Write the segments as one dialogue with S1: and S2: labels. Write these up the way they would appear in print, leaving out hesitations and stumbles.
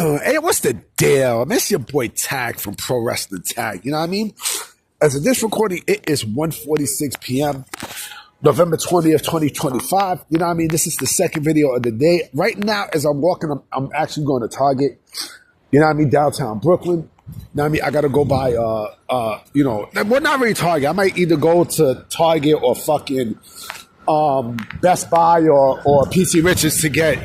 S1: Hey, what's the deal? It's your boy Tag from Pro Wrestling Tag. You know what I mean? As of this recording, it is 1:46 p.m. November 20th, 2025. You know what I mean? This is the second video of the day. Right now, as I'm walking, I'm actually going to Target. You know what I mean? Downtown Brooklyn. You know what I mean? I got to go by, well, not really Target. I might either go to Target or fucking Best Buy or PC Richards to get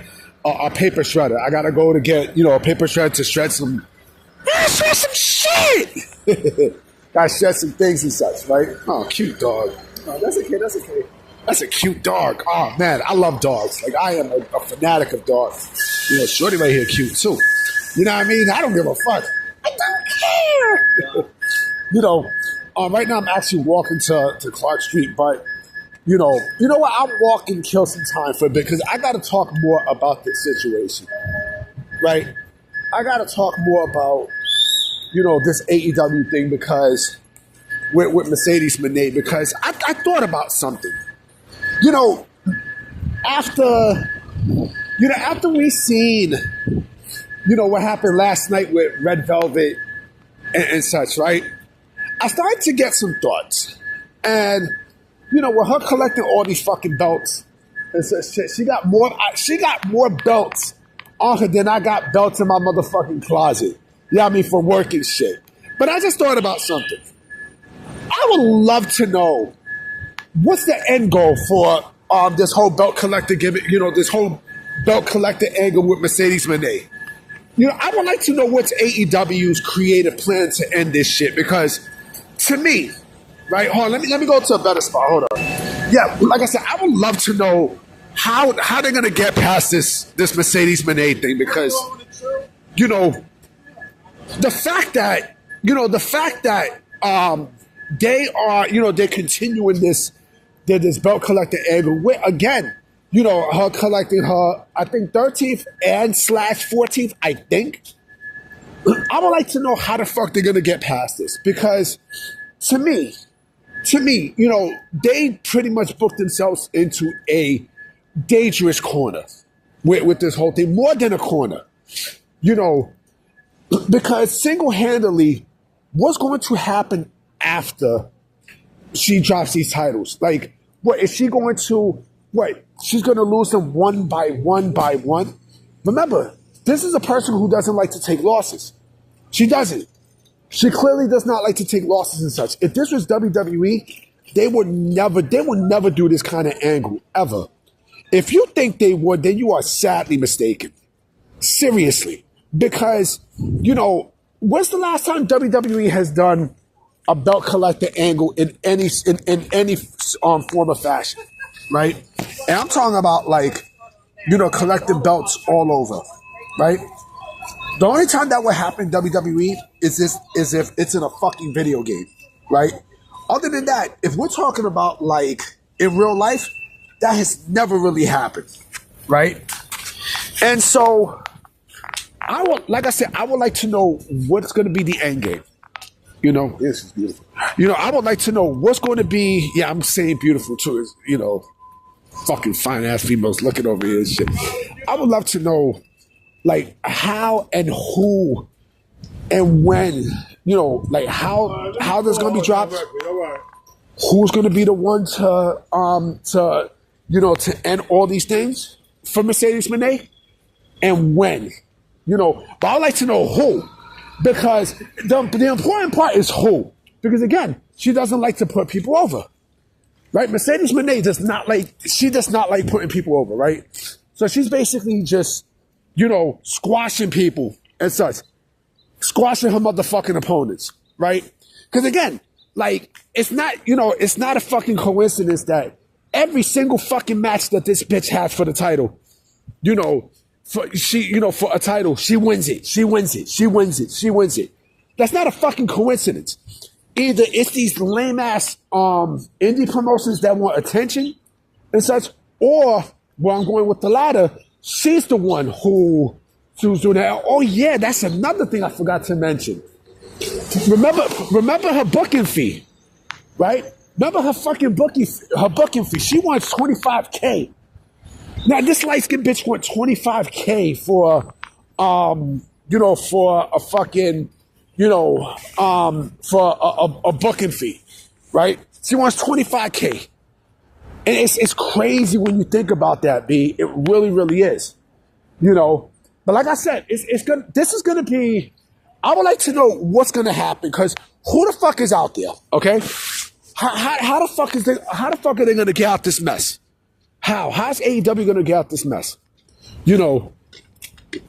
S1: a paper shredder. I got to go to get, a paper shredder to shred some shit. Got to shred some things and such, right? Oh, cute dog. Oh, that's okay. That's a cute dog. Oh, man, I love dogs. Like, I am a fanatic of dogs. Shorty right here cute, too. You know what I mean? I don't give a fuck. I don't care. Right now I'm actually walking to Clark Street, but, you know what? I'm walking, kill some time for a bit, because I got to talk more about this situation, right? I got to talk more about, this AEW thing, because with Mercedes Moné, because I thought about something. After we seen, what happened last night with Red Velvet and such, right? I started to get some thoughts. And, with her collecting all these fucking belts and such shit, she got more belts on her than I got belts in my motherfucking closet. You know what I mean? For working shit. But I just thought about something. I would love to know what's the end goal for this whole belt collector gimmick, this whole belt collector angle with Mercedes Moné. I would like to know what's AEW's creative plan to end this shit, because to me, right, hold on, let me go to a better spot, hold on. Yeah, like I said, I would love to know how they're going to get past this Mercedes Moné thing, because, the fact that they are, they're continuing this belt collector angle with, again, her collecting her, I think, 13th and /14th, I think. I would like to know how the fuck they're going to get past this, because to me, they pretty much booked themselves into a dangerous corner with this whole thing, more than a corner, because single-handedly, what's going to happen after she drops these titles? Like, what is she going to? What, she's going to lose them one by one by one? Remember, this is a person who doesn't like to take losses. She doesn't. She clearly does not like to take losses and such. If this was WWE, they would never do this kind of angle, ever. If you think they would, then you are sadly mistaken. Seriously. Because, when's the last time WWE has done a belt collector angle in any form of fashion, right? And I'm talking about, like, collecting belts all over, right? The only time that would happen in WWE is if it's in a fucking video game, right? Other than that, if we're talking about, like, in real life, that has never really happened, right? And so, I would like to know what's going to be the end game. This is beautiful. I would like to know what's going to be, yeah, I'm saying beautiful too, is, fucking fine ass females looking over here and shit. I would love to know, like, how and who and when, like, how there's going to be drops. Who's going to be the one to end all these things for Mercedes Moné, and when, but I'd like to know who, because the important part is who, because again, she doesn't like to put people over, right? Mercedes Moné does not like putting people over, right? So she's basically just, squashing people and such, squashing her motherfucking opponents, right? Because again, like, it's not a fucking coincidence that every single fucking match that this bitch has for the title, for a title, she wins it. That's not a fucking coincidence. Either it's these lame ass indie promotions that want attention and such, or, well, I'm going with the latter, she's the one who's doing that. Oh yeah, that's another thing I forgot to mention. Remember her booking fee, right? Remember her fucking booking fee. She wants $25K. Now this light skinned bitch wants $25K for for a fucking, for a booking fee, right? She wants $25K. And it's crazy when you think about that, B. It really, really is. But like I said, this is gonna be, I would like to know what's gonna happen, because who the fuck is out there? Okay? How the fuck are they gonna get out this mess? How's AEW gonna get out this mess?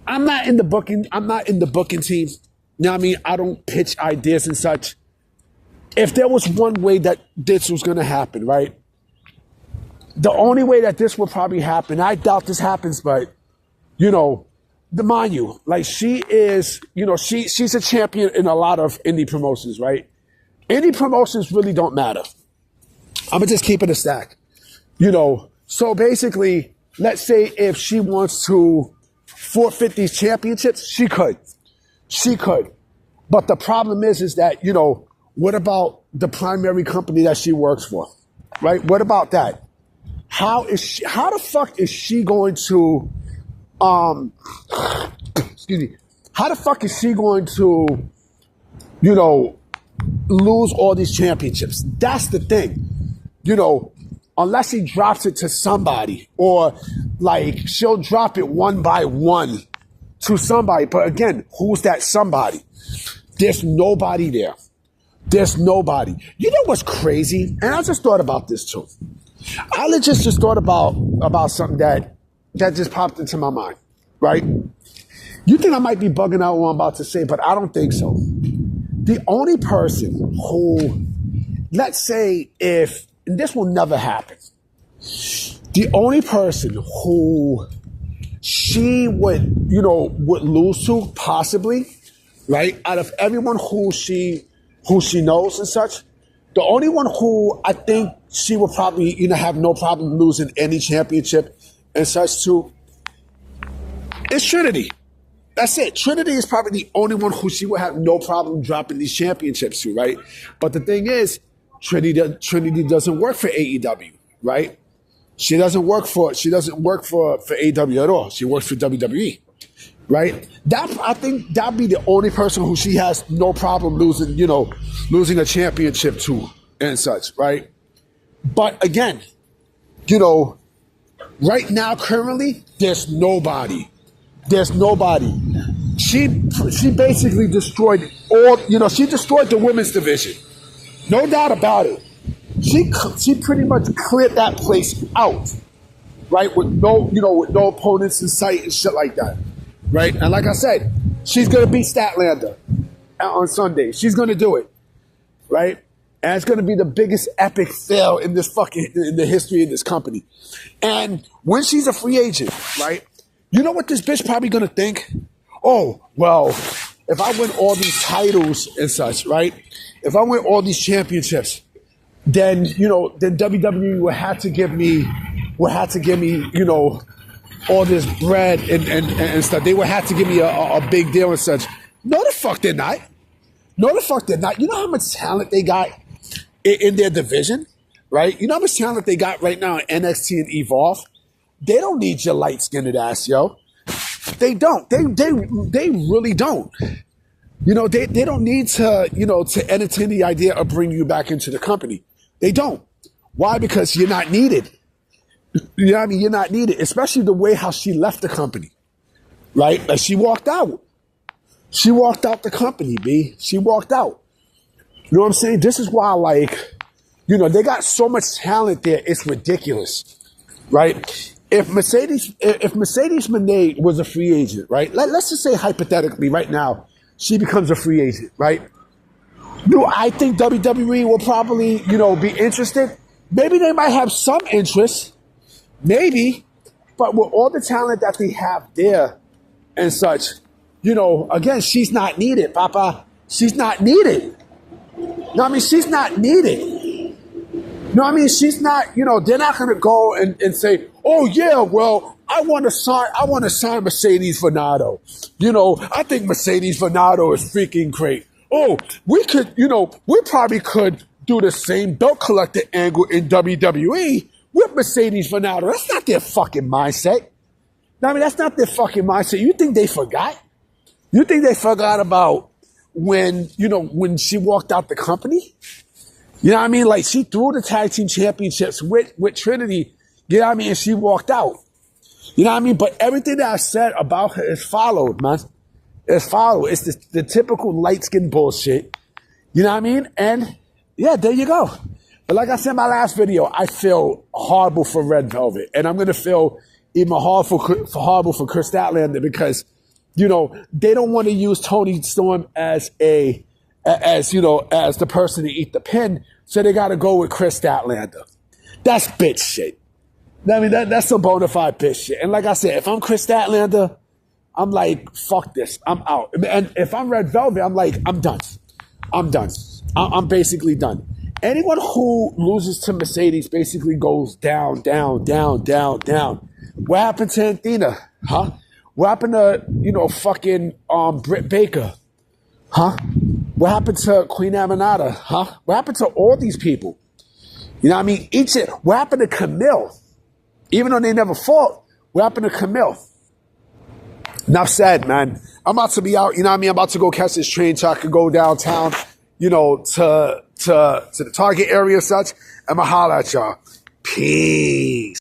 S1: I'm not in the booking team. You know what I mean? I don't pitch ideas and such. If there was one way that this was gonna happen, right? The only way that this will probably happen, I doubt this happens, but mind you, like she is, she's a champion in a lot of indie promotions, right? Indie promotions really don't matter. I'm gonna just keep it a stack. So basically, let's say if she wants to forfeit these championships, she could. But the problem is that, what about the primary company that she works for, right? What about that? How the fuck is she going to, excuse me, how the fuck is she going to, lose all these championships? That's the thing. Unless she drops it to somebody, or like she'll drop it one by one to somebody. But again, who's that somebody? There's nobody there. There's nobody. You know what's crazy? And I just thought about this too. I just thought about something that just popped into my mind, right? You think I might be bugging out what I'm about to say, but I don't think so. The only person who, let's say and this will never happen, the only person who she would lose to, possibly, right, out of everyone who she knows and such, the only one who I think she will probably have no problem losing any championship and such to is Trinity. That's it. Trinity is probably the only one who she will have no problem dropping these championships to, right? But the thing is, Trinity doesn't work for AEW, right? She doesn't work for AEW at all. She works for WWE, right? I think that'd be the only person who she has no problem losing a championship to and such, right? But again, right now, currently, there's nobody. She basically destroyed she destroyed the women's division. No doubt about it. She pretty much cleared that place out, right? With no opponents in sight and shit like that, right? And like I said, she's gonna beat Statlander on Sunday. She's gonna do it, right? And it's gonna be the biggest epic fail in the history of this company. And when she's a free agent, right? You know what this bitch probably gonna think? Oh, well, if I win all these titles and such, right? If I win all these championships, then WWE will have to give me, all this bread and stuff. They would have to give me a big deal and such. No, the fuck they're not. You know how much talent they got in their division, right? You know how much talent they got right now in NXT and Evolve? They don't need your light-skinned ass, yo. They don't. They really don't. They don't need to entertain the idea of bringing you back into the company. They don't. Why? Because you're not needed. You know what I mean? You're not needed, especially the way how she left the company, right? Like she walked out. She walked out the company, B. She walked out. You know what I'm saying? This is why, they got so much talent there. It's ridiculous, right? If Mercedes Moné was a free agent, right? Let's just say hypothetically right now, she becomes a free agent, right? Do I think WWE will probably, be interested? Maybe they might have some interest. Maybe. But with all the talent that they have there and such, again, she's not needed, Papa. She's not needed. No, I mean, she's not needed. No, I mean, she's not, they're not going to go and say, oh, yeah, well, I want to sign Mercedes Moné. I think Mercedes Moné is freaking great. Oh, we probably could do the same belt collector angle in WWE with Mercedes Moné. That's not their fucking mindset. I mean, that's not their fucking mindset. You think they forgot? You think they forgot about when she walked out the company? You know what I mean? Like, she threw the tag team championships with Trinity, you know what I mean? And she walked out. You know what I mean? But everything that I said about her is followed, man. It's followed. It's the typical light-skinned bullshit. You know what I mean? And, yeah, there you go. But like I said in my last video, I feel horrible for Red Velvet. And I'm going to feel even horrible for Chris Statlander because, they don't want to use Tony Storm as the person to eat the pin. So they got to go with Chris Statlander. That's bitch shit. I mean, that's some bona fide bitch shit. And like I said, if I'm Chris Statlander, I'm like, fuck this. I'm out. And if I'm Red Velvet, I'm like, I'm done. I'm done. I'm basically done. Anyone who loses to Mercedes basically goes down, down, down, down, down. What happened to Athena? Huh? What happened to, fucking Britt Baker? Huh? What happened to Queen Aminata? Huh? What happened to all these people? You know what I mean? What happened to Camille? Even though they never fought, what happened to Camille? Enough said, man. I'm about to be out, you know what I mean? I'm about to go catch this train so I could go downtown, to the Target area and such. I'ma holler at y'all. Peace.